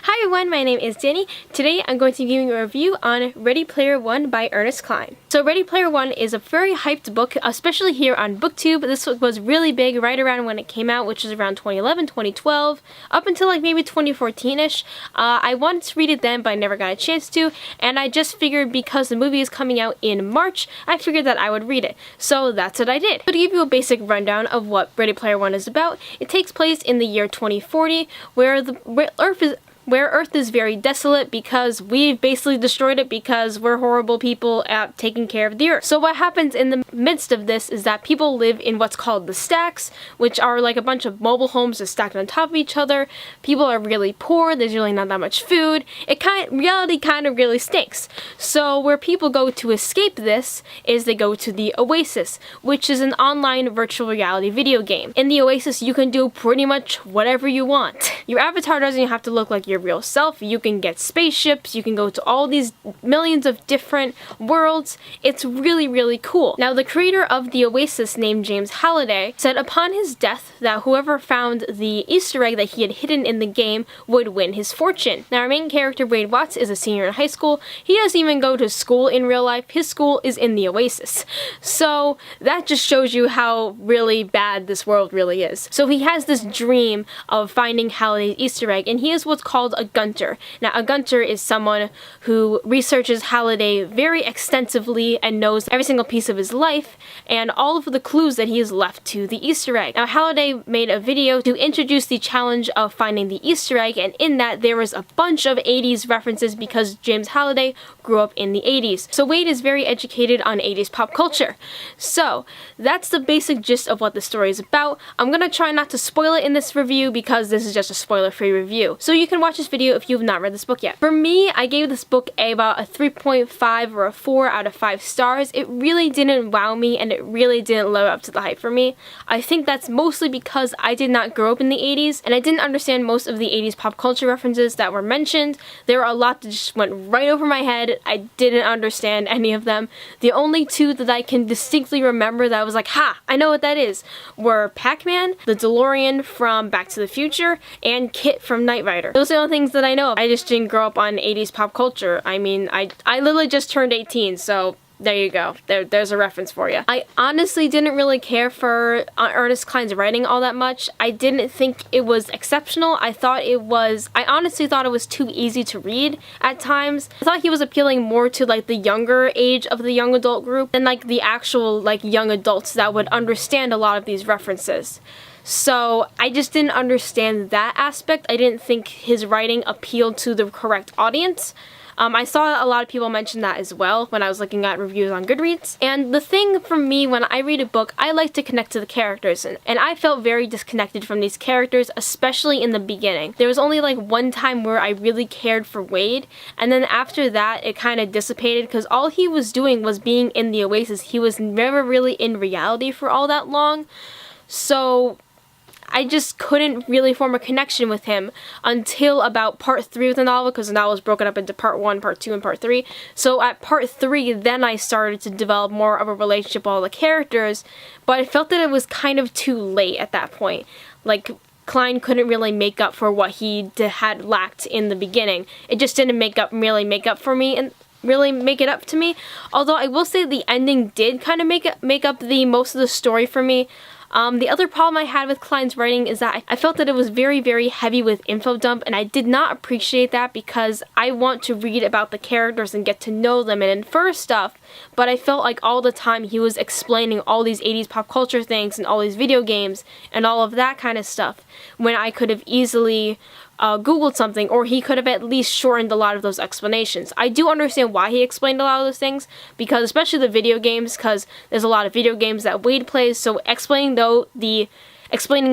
Hi everyone, my name is Dani. Today I'm going to be giving a review on Ready Player One by Ernest Cline. So Ready Player One is a very hyped book, especially here on BookTube. This was really big right around when it came out, which was around 2011, 2012, up until like maybe 2014-ish. I wanted to read it then, but I never got a chance to, and I just figured because the movie is coming out in March, I figured that I would read it. So that's what I did. So to give you a basic rundown of what Ready Player One is about, it takes place in the year 2040, where Earth is very desolate because we've basically destroyed it because we're horrible people at taking care of the Earth. So what happens in the midst of this is that people live in what's called the stacks, which are like a bunch of mobile homes just stacked on top of each other. People are really poor, there's really not that much food. Reality kind of really stinks. So where people go to escape this is they go to the Oasis, which is an online virtual reality video game. In the Oasis, you can do pretty much whatever you want. Your avatar doesn't have to look like your real self. You can get spaceships, you can go to all these millions of different worlds. It's really, really cool. Now, the creator of the Oasis, named James Halliday, said upon his death that whoever found the Easter egg that he had hidden in the game would win his fortune. Now, our main character, Wade Watts, is a senior in high school. He doesn't even go to school in real life. His school is in the Oasis. So that just shows you how really bad this world really is. So he has this dream of finding Halliday's Easter egg, and he is what's called a gunter. Now, a gunter is someone who researches Halliday very extensively and knows every single piece of his life and all of the clues that he has left to the Easter egg. Now, Halliday made a video to introduce the challenge of finding the Easter egg, and in that there was a bunch of 80s references because James Halliday grew up in the 80s. So Wade is very educated on 80s pop culture. So that's the basic gist of what the story is about. I'm gonna try not to spoil it in this review because this is just a spoiler-free review. So you can watch this video if you have not read this book yet. For me, I gave this book about a 3.5 or a 4 out of 5 stars. It really didn't wow me, and it really didn't live up to the hype for me. I think that's mostly because I did not grow up in the 80s, and I didn't understand most of the 80s pop culture references that were mentioned. There were a lot that just went right over my head. I didn't understand any of them. The only two that I can distinctly remember that I was like, ha, I know what that is, were Pac-Man, the DeLorean from Back to the Future, and Kit from Knight Rider. Those are the only things that I know of. I just didn't grow up on 80s pop culture. I mean, I literally just turned 18, so there you go. There's a reference for you. I honestly didn't really care for Ernest Cline's writing all that much. I didn't think it was exceptional. I honestly thought it was too easy to read at times. I thought he was appealing more to like the younger age of the young adult group than like the actual like young adults that would understand a lot of these references. So I just didn't understand that aspect. I didn't think his writing appealed to the correct audience. I saw a lot of people mention that as well when I was looking at reviews on Goodreads. And the thing for me when I read a book, I like to connect to the characters. And I felt very disconnected from these characters, especially in the beginning. There was only like one time where I really cared for Wade. And then after that, it kind of dissipated because all he was doing was being in the Oasis. He was never really in reality for all that long. So I just couldn't really form a connection with him until about part 3 of the novel, because the novel was broken up into part 1, part 2, and part 3. So at part 3, then I started to develop more of a relationship with all the characters, but I felt that it was kind of too late at that point. Like, Cline couldn't really make up for what he had lacked in the beginning. It just didn't really make up for me, and really make it up to me. Although I will say the ending did kind of make up the most of the story for me. The other problem I had with Cline's writing is that I felt that it was very, very heavy with info dump, and I did not appreciate that because I want to read about the characters and get to know them and infer stuff, but I felt like all the time he was explaining all these 80s pop culture things and all these video games and all of that kind of stuff when I could have easily Googled something, or he could have at least shortened a lot of those explanations. I do understand why he explained a lot of those things, because especially the video games, because there's a lot of video games that Wade plays, so explaining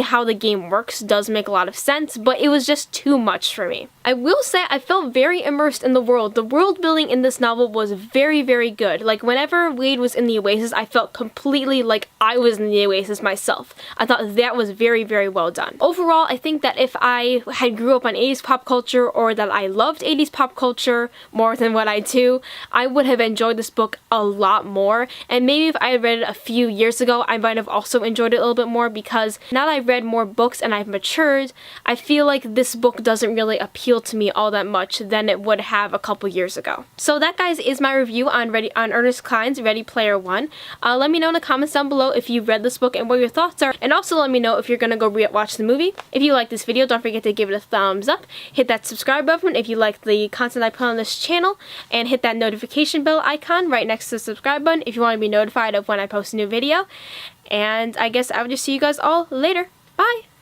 how the game works does make a lot of sense, but it was just too much for me. I will say I felt very immersed in the world. The world building in this novel was very, very good. Like, whenever Wade was in the Oasis, I felt completely like I was in the Oasis myself. I thought that was very, very well done. Overall, I think that if I had grew up on 80s pop culture, or that I loved 80s pop culture more than what I do, I would have enjoyed this book a lot more. And maybe if I had read it a few years ago, I might have also enjoyed it a little bit more, because now that I've read more books and I've matured, I feel like this book doesn't really appeal to me all that much than it would have a couple years ago. So that, guys, is my review on Ernest Cline's Ready Player One. Let me know in the comments down below if you've read this book and what your thoughts are, and also let me know if you're gonna go watch the movie. If you like this video, don't forget to give it a thumbs up, hit that subscribe button if you like the content I put on this channel, and hit that notification bell icon right next to the subscribe button if you want to be notified of when I post a new video. And I guess I will just see you guys all later. Bye!